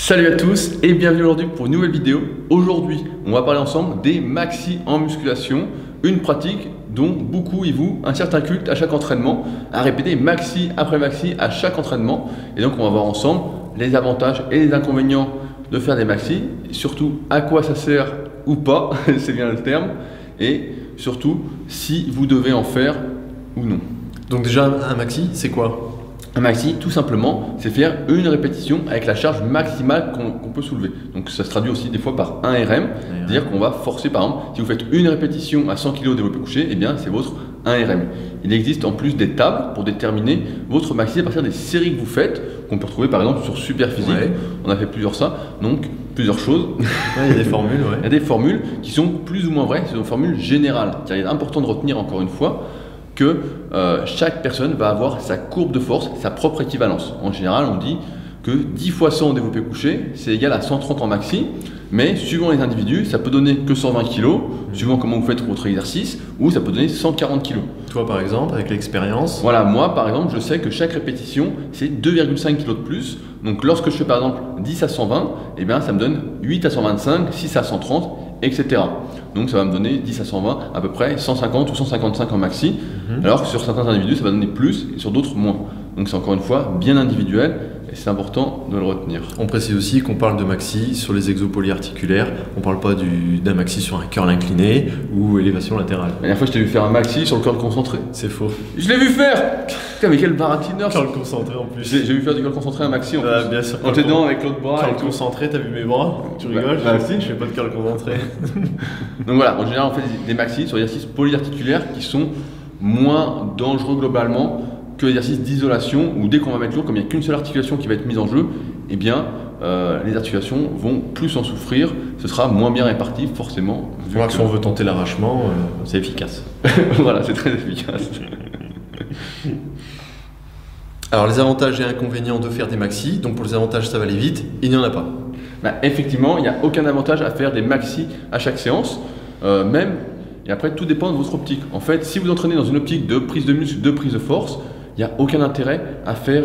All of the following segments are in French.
Salut à tous et bienvenue aujourd'hui pour une nouvelle vidéo. Aujourd'hui, on va parler ensemble des maxi en musculation, une pratique dont beaucoup y vouent un certain culte à chaque entraînement, à répéter maxi après maxi à chaque entraînement. Et donc on va voir ensemble les avantages et les inconvénients de faire des maxi, et surtout à quoi ça sert ou pas, c'est bien le terme, et surtout si vous devez en faire ou non. Donc déjà un maxi, c'est quoi ? Un maxi, tout simplement, c'est faire une répétition avec la charge maximale qu'on peut soulever. Donc ça se traduit aussi des fois par 1 RM, c'est-à-dire qu'on va forcer, par exemple, si vous faites une répétition à 100 kg développé couché, eh bien c'est votre 1 RM. Il existe en plus des tables pour déterminer votre maxi à partir des séries que vous faites, qu'on peut retrouver par exemple sur Superphysique. Ouais. On a fait plusieurs choses. Il y a des formules, ouais. Il y a des formules qui sont plus ou moins vraies, c'est une formule générale. Il est important de retenir encore une fois que chaque personne va avoir sa courbe de force, sa propre équivalence. En général, on dit que 10 fois 100 en développé couché, c'est égal à 130 en maxi, mais suivant les individus, ça peut donner que 120 kg, suivant comment vous faites votre exercice, ou ça peut donner 140 kg. Toi par exemple, avec l'expérience. Voilà, moi par exemple, je sais que chaque répétition, c'est 2,5 kg de plus. Donc lorsque je fais par exemple 10 à 120, eh bien, ça me donne 8 à 125, 6 à 130, etc. Donc ça va me donner 10 à 120, à peu près 150 ou 155 en maxi, alors que sur certains individus, ça va donner plus et sur d'autres moins. Donc c'est encore une fois bien individuel et c'est important de le retenir. On précise aussi qu'on parle de maxi sur les exos polyarticulaires, on parle pas d'un maxi sur un curl incliné ou élévation latérale. La dernière fois, je t'ai vu faire un maxi sur le curl concentré. C'est faux. Je l'ai vu faire. Putain, mais quel baratineur. Curl concentré en plus. J'ai vu faire du curl concentré un maxi en plus. Bien sûr. En t'aidant avec l'autre bras. Curl concentré, t'as vu mes bras? Tu rigoles? Si. Je fais pas de curl concentré. Donc voilà, en général, on fait des maxi sur exercices polyarticulaires qui sont moins dangereux globalement que l'exercice d'isolation où dès qu'on va mettre lourd, comme il n'y a qu'une seule articulation qui va être mise en jeu, eh bien les articulations vont plus en souffrir, ce sera moins bien réparti forcément. Voir que si on veut tenter l'arrachement, c'est efficace. Voilà, c'est très efficace. Alors les avantages et inconvénients de faire des maxi, donc pour les avantages ça va aller vite, il n'y en a pas. Bah, effectivement, il n'y a aucun avantage à faire des maxi à chaque séance, même, et après tout dépend de votre optique. En fait, si vous entraînez dans une optique de prise de muscle, de prise de force, il n'y a aucun intérêt à faire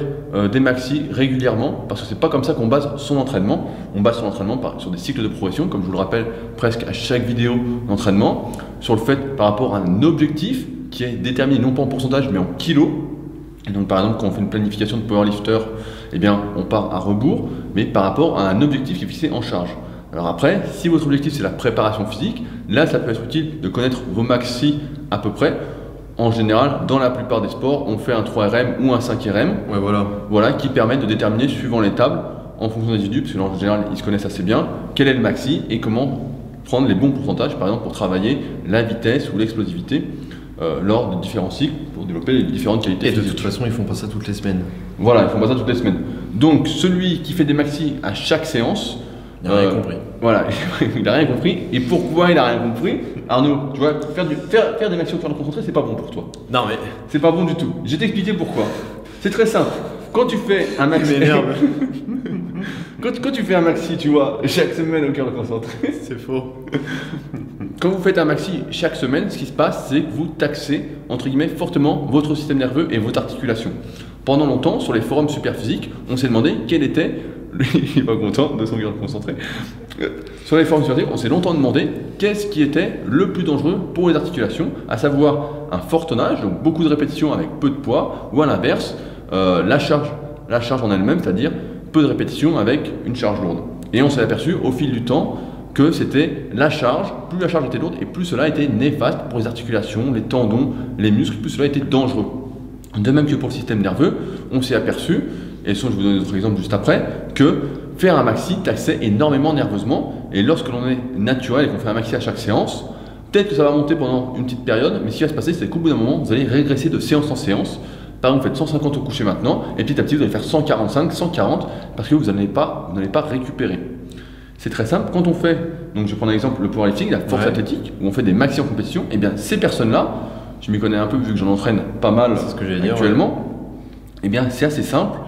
des maxi régulièrement parce que c'est pas comme ça qu'on base son entraînement. On base son entraînement sur des cycles de progression, comme je vous le rappelle presque à chaque vidéo d'entraînement, sur le fait par rapport à un objectif qui est déterminé non pas en pourcentage mais en kilos. Et donc par exemple quand on fait une planification de powerlifter, eh bien on part à rebours, mais par rapport à un objectif qui est fixé en charge. Alors après, si votre objectif c'est la préparation physique, là ça peut être utile de connaître vos maxi à peu près. En général, dans la plupart des sports, on fait un 3RM ou un 5RM, voilà, qui permettent de déterminer, suivant les tables, en fonction des individus, parce que en général, ils se connaissent assez bien, quel est le maxi et comment prendre les bons pourcentages, par exemple, pour travailler la vitesse ou l'explosivité lors de différents cycles, pour développer les différentes qualités physiques. Et de toute façon, ils font pas ça toutes les semaines. Voilà, ils font pas ça toutes les semaines. Donc, celui qui fait des maxi à chaque séance, il n'a rien compris. Voilà, il n'a rien compris. Et pourquoi il n'a rien compris? Arnaud, tu vois, faire des maxi au curl concentré, c'est pas bon pour toi. Non mais... C'est pas bon du tout. Je vais t'expliquer pourquoi. C'est très simple. Quand tu fais un maxi... quand tu fais un maxi, tu vois, chaque semaine au curl concentré... C'est faux. Quand vous faites un maxi chaque semaine, ce qui se passe, c'est que vous taxez, entre guillemets, fortement votre système nerveux et votre articulation. Pendant longtemps, sur les forums Superphysique, on s'est demandé quel était... Il n'est pas content de son curl concentré. Sur les formes Superphysique, on s'est longtemps demandé qu'est-ce qui était le plus dangereux pour les articulations, à savoir un fort tonnage, donc beaucoup de répétitions avec peu de poids, ou à l'inverse, la charge en elle-même, c'est-à-dire peu de répétitions avec une charge lourde. Et on s'est aperçu au fil du temps que c'était la charge, plus la charge était lourde et plus cela était néfaste pour les articulations, les tendons, les muscles, plus cela était dangereux. De même que pour le système nerveux, on s'est aperçu, et ça je vous donne d'autres exemples juste après, que faire un maxi taxait énormément nerveusement, et lorsque l'on est naturel et qu'on fait un maxi à chaque séance, peut-être que ça va monter pendant une petite période, mais ce qui va se passer, c'est qu'au bout d'un moment, vous allez régresser de séance en séance. Par exemple, vous faites 150 au coucher maintenant, et petit à petit, vous allez faire 145, 140, parce que vous n'allez pas récupérer. C'est très simple, quand on fait, donc je vais prendre un exemple, le powerlifting, la force athlétique, où on fait des maxi en compétition, et bien ces personnes-là, je m'y connais un peu vu que j'en entraîne pas mal actuellement, et bien c'est assez simple,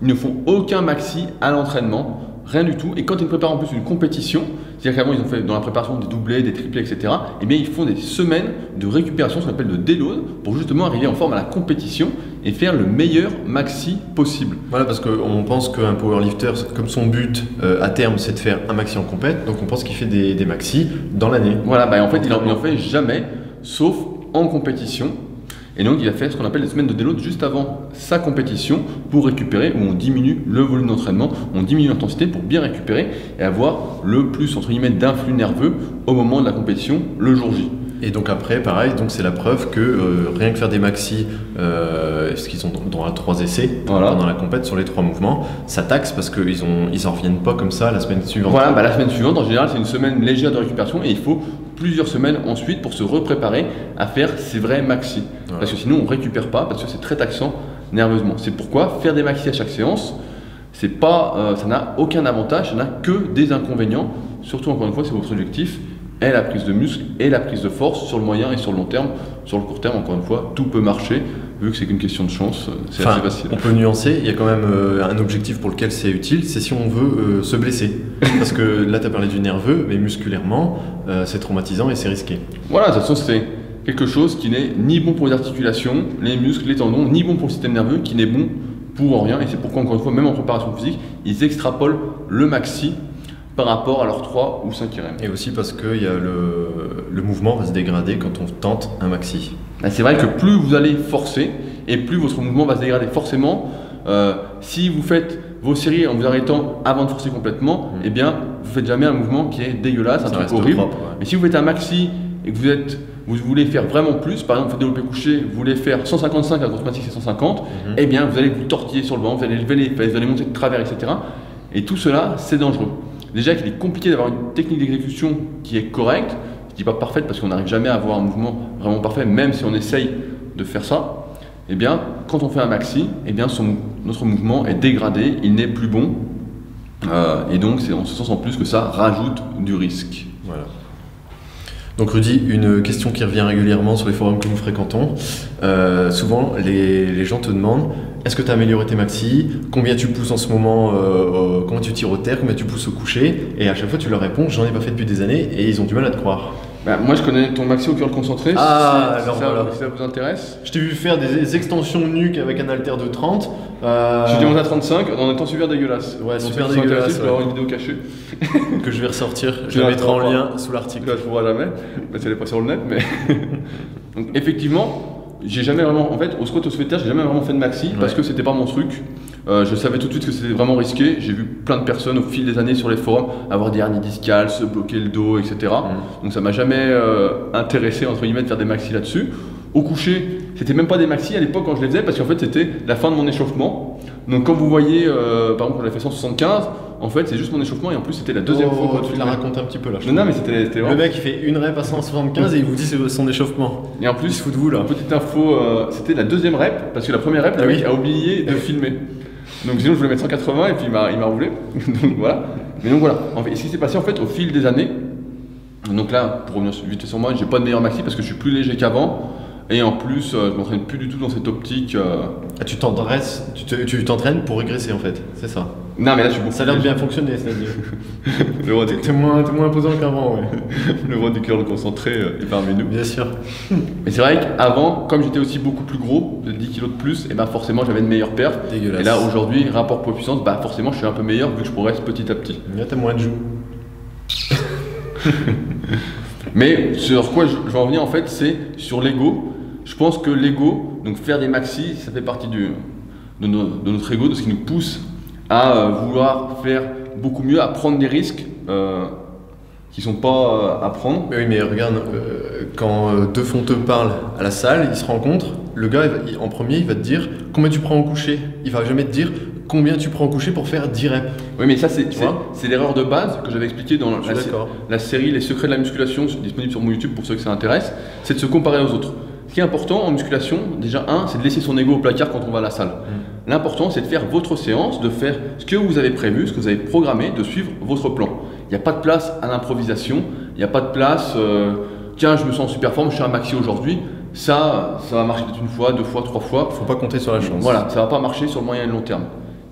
ils ne font aucun maxi à l'entraînement, rien du tout, et quand ils préparent en plus une compétition, c'est-à-dire qu'avant ils ont fait dans la préparation des doublés, des triplés, etc., et bien ils font des semaines de récupération, ce qu'on appelle de déload, pour justement arriver en forme à la compétition, et faire le meilleur maxi possible. Voilà, parce qu'on pense qu'un powerlifter, comme son but à terme, c'est de faire un maxi en compète, donc on pense qu'il fait des maxis dans l'année. Voilà, en fait, il en fait jamais, sauf en compétition. Et donc, il a fait ce qu'on appelle les semaines de déload juste avant sa compétition pour récupérer, où on diminue le volume d'entraînement, on diminue l'intensité pour bien récupérer et avoir le plus, entre guillemets, d'influx nerveux au moment de la compétition, le jour J. Et donc après, pareil, donc c'est la preuve que rien que faire des maxis, parce qu'ils ont droit à 3 essais pendant la compète sur les 3 mouvements, ça taxe parce qu'ils en reviennent pas comme ça la semaine suivante. Voilà, la semaine suivante, en général, c'est une semaine légère de récupération et il faut plusieurs semaines ensuite pour se repréparer à faire ces vrais maxis. Voilà. Parce que sinon, on ne récupère pas, parce que c'est très taxant nerveusement. C'est pourquoi faire des maxis à chaque séance, ça n'a aucun avantage, ça n'a que des inconvénients. Surtout, encore une fois, c'est votre objectif. Et la prise de muscle et la prise de force sur le moyen et sur le long terme. Sur le court terme, encore une fois, tout peut marcher. Vu que c'est qu'une question de chance, c'est assez facile. On peut nuancer, il y a quand même un objectif pour lequel c'est utile, c'est si on veut se blesser. Parce que là, tu as parlé du nerveux, mais musculairement, c'est traumatisant et c'est risqué. Voilà, de toute façon, c'est quelque chose qui n'est ni bon pour les articulations, les muscles, les tendons, ni bon pour le système nerveux, qui n'est bon pour rien. Et c'est pourquoi, encore une fois, même en préparation physique, ils extrapolent le maxi par rapport à leurs 3 ou 5 RM. Et aussi parce que le mouvement va se dégrader quand on tente un maxi. C'est vrai que plus vous allez forcer et plus votre mouvement va se dégrader. Forcément, si vous faites vos séries en vous arrêtant avant de forcer complètement, eh bien, vous ne faites jamais un mouvement qui est dégueulasse, un truc horrible. Propre, ouais. Mais si vous faites un maxi et que vous voulez faire vraiment plus, par exemple, vous faites développé couché, vous voulez faire 155 à grosse massif c'est 150, eh bien, vous allez vous tortiller sur le banc, vous allez lever les fesses, vous allez monter de travers, etc. Et tout cela, c'est dangereux. Déjà qu'il est compliqué d'avoir une technique d'exécution qui est correcte, je ne dis pas parfaite parce qu'on n'arrive jamais à avoir un mouvement vraiment parfait, même si on essaye de faire ça, eh bien, quand on fait un maxi, eh bien, notre mouvement est dégradé, il n'est plus bon, et donc c'est en ce sens en plus que ça rajoute du risque. Voilà. Donc Rudy, une question qui revient régulièrement sur les forums que nous fréquentons, souvent les gens te demandent: est-ce que tu as amélioré tes maxi? Combien tu pousses en ce moment? Comment tu tires au terre? Combien tu pousses au coucher? Et à chaque fois tu leur réponds: j'en ai pas fait depuis des années, et ils ont du mal à te croire. Moi je connais ton maxi au curl concentré, si ça vous intéresse. Je t'ai vu faire des extensions nuque avec un haltère de 30. J'ai démonté à 35 en étant super dégueulasse. Ouais, super dégueulasse. Je vais avoir une vidéo cachée. Que je vais ressortir, je la mettrai en lien sous l'article. Tu la trouveras jamais, parce qu'elle n'est pas sur le net, mais... Donc effectivement, j'ai jamais vraiment, en fait, au squat au soulevé j'ai jamais vraiment fait de maxi parce que c'était pas mon truc. Je savais tout de suite que c'était vraiment risqué. J'ai vu plein de personnes au fil des années sur les forums avoir des hernies discales, se bloquer le dos, etc. Donc ça m'a jamais intéressé, entre guillemets, de faire des maxi là-dessus. Au coucher, c'était même pas des maxi à l'époque quand je les faisais parce qu'en fait c'était la fin de mon échauffement. Donc quand vous voyez, par exemple, quand j'ai fait 175, en fait c'est juste mon échauffement et en plus c'était la deuxième fois. Tu te la racontes un petit peu là. Non, mais c'était vraiment... Le mec il fait une rep à 175 et il vous dit c'est son échauffement. Et en plus, il se fout de vous là. Petite info, c'était la deuxième rep parce que la première rep, le mec a oublié de filmer. Donc sinon je voulais mettre 180 et puis il m'a roulé. Donc voilà. Mais donc voilà. En fait, ce qui s'est passé en fait au fil des années. Donc là, pour revenir vite sur moi, j'ai pas de meilleur maxi parce que je suis plus léger qu'avant. Et en plus, je m'entraîne plus du tout dans cette optique. Tu t'entraînes pour régresser en fait, c'est ça? Non mais là je suis beaucoup. Ça a l'air de bien fonctionner, c'est-à-dire. T'es moins imposant qu'avant, ouais. Le roi du curl concentré est parmi nous. Bien sûr. Mais c'est vrai qu'avant, comme j'étais aussi beaucoup plus gros, de 10 kg de plus, et forcément j'avais une meilleure perte. Dégueulasse. Et là aujourd'hui, rapport poids-puissance, forcément je suis un peu meilleur vu que je progresse petit à petit. Là t'as moins de joues. Mais sur quoi je vais en venir en fait, c'est sur l'ego. Je pense que l'ego, donc faire des maxis, ça fait partie de notre ego, de ce qui nous pousse à vouloir faire beaucoup mieux, à prendre des risques qui ne sont pas à prendre. Mais oui, mais regarde, quand deux fonteux parlent à la salle, ils se rencontrent, le gars en premier il va te dire combien tu prends au coucher. Il va jamais te dire combien tu prends au coucher pour faire 10 reps. Oui, mais ça c'est l'erreur de base que j'avais expliqué dans la série Les secrets de la musculation, disponible sur mon YouTube pour ceux que ça intéresse, c'est de se comparer aux autres. Ce qui est important en musculation, déjà c'est de laisser son ego au placard quand on va à la salle. L'important c'est de faire votre séance, de faire ce que vous avez prévu, ce que vous avez programmé, de suivre votre plan. Il n'y a pas de place à l'improvisation, il n'y a pas de place, tiens je me sens en super forme, je suis un maxi aujourd'hui. Ça va marcher peut-être une fois, deux fois, trois fois. Faut pas compter sur la chance. Voilà, ça va pas marcher sur le moyen et le long terme.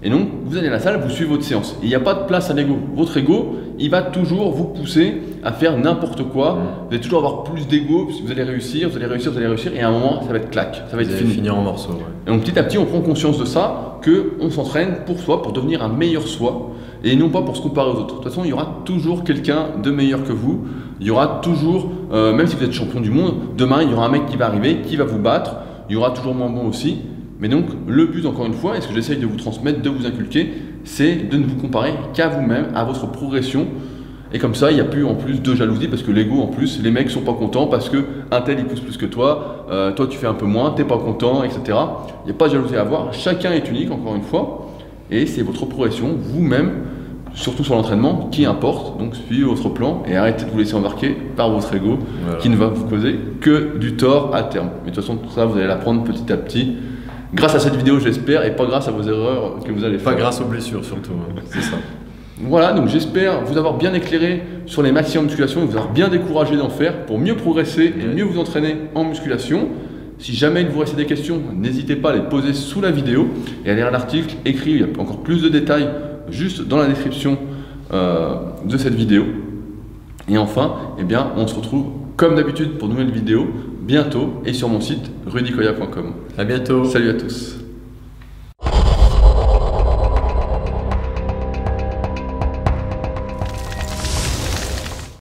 Et donc, vous allez à la salle, vous suivez votre séance. Il n'y a pas de place à l'ego. Votre ego, il va toujours vous pousser à faire n'importe quoi. Vous allez toujours avoir plus d'ego, vous allez réussir, vous allez réussir, vous allez réussir. Et à un moment, ça va être claque, ça va être fini. Finir en morceaux. Ouais. Et donc, petit à petit, on prend conscience de ça, qu'on s'entraîne pour soi, pour devenir un meilleur soi, et non pas pour se comparer aux autres. De toute façon, il y aura toujours quelqu'un de meilleur que vous. Il y aura toujours, même si vous êtes champion du monde, demain, il y aura un mec qui va arriver, qui va vous battre. Il y aura toujours moins bon aussi. Mais donc, le but, encore une fois, et ce que j'essaye de vous transmettre, de vous inculquer, c'est de ne vous comparer qu'à vous-même, à votre progression. Et comme ça, il n'y a plus en plus de jalousie, parce que l'ego, en plus, les mecs sont pas contents parce que un tel il pousse plus que toi, toi tu fais un peu moins, t'es pas content, etc. Il n'y a pas de jalousie à avoir. Chacun est unique, encore une fois, et c'est votre progression, vous-même, surtout sur l'entraînement, qui importe. Donc, suivez votre plan et arrêtez de vous laisser embarquer par votre ego, qui ne va vous causer que du tort à terme. Mais de toute façon, tout ça, vous allez l'apprendre petit à petit. Grâce à cette vidéo, j'espère, et pas grâce à vos erreurs que vous allez faire. Pas grâce aux blessures, surtout. C'est ça. Voilà, donc j'espère vous avoir bien éclairé sur les maxi en musculation et vous avoir bien découragé d'en faire pour mieux progresser et mieux vous entraîner en musculation. Si jamais il vous reste des questions, n'hésitez pas à les poser sous la vidéo et à lire l'article écrit. Il y a encore plus de détails juste dans la description de cette vidéo. Et enfin, eh bien, on se retrouve comme d'habitude pour de nouvelles vidéos bientôt et sur mon site rudykoya.com. À bientôt. Salut à tous.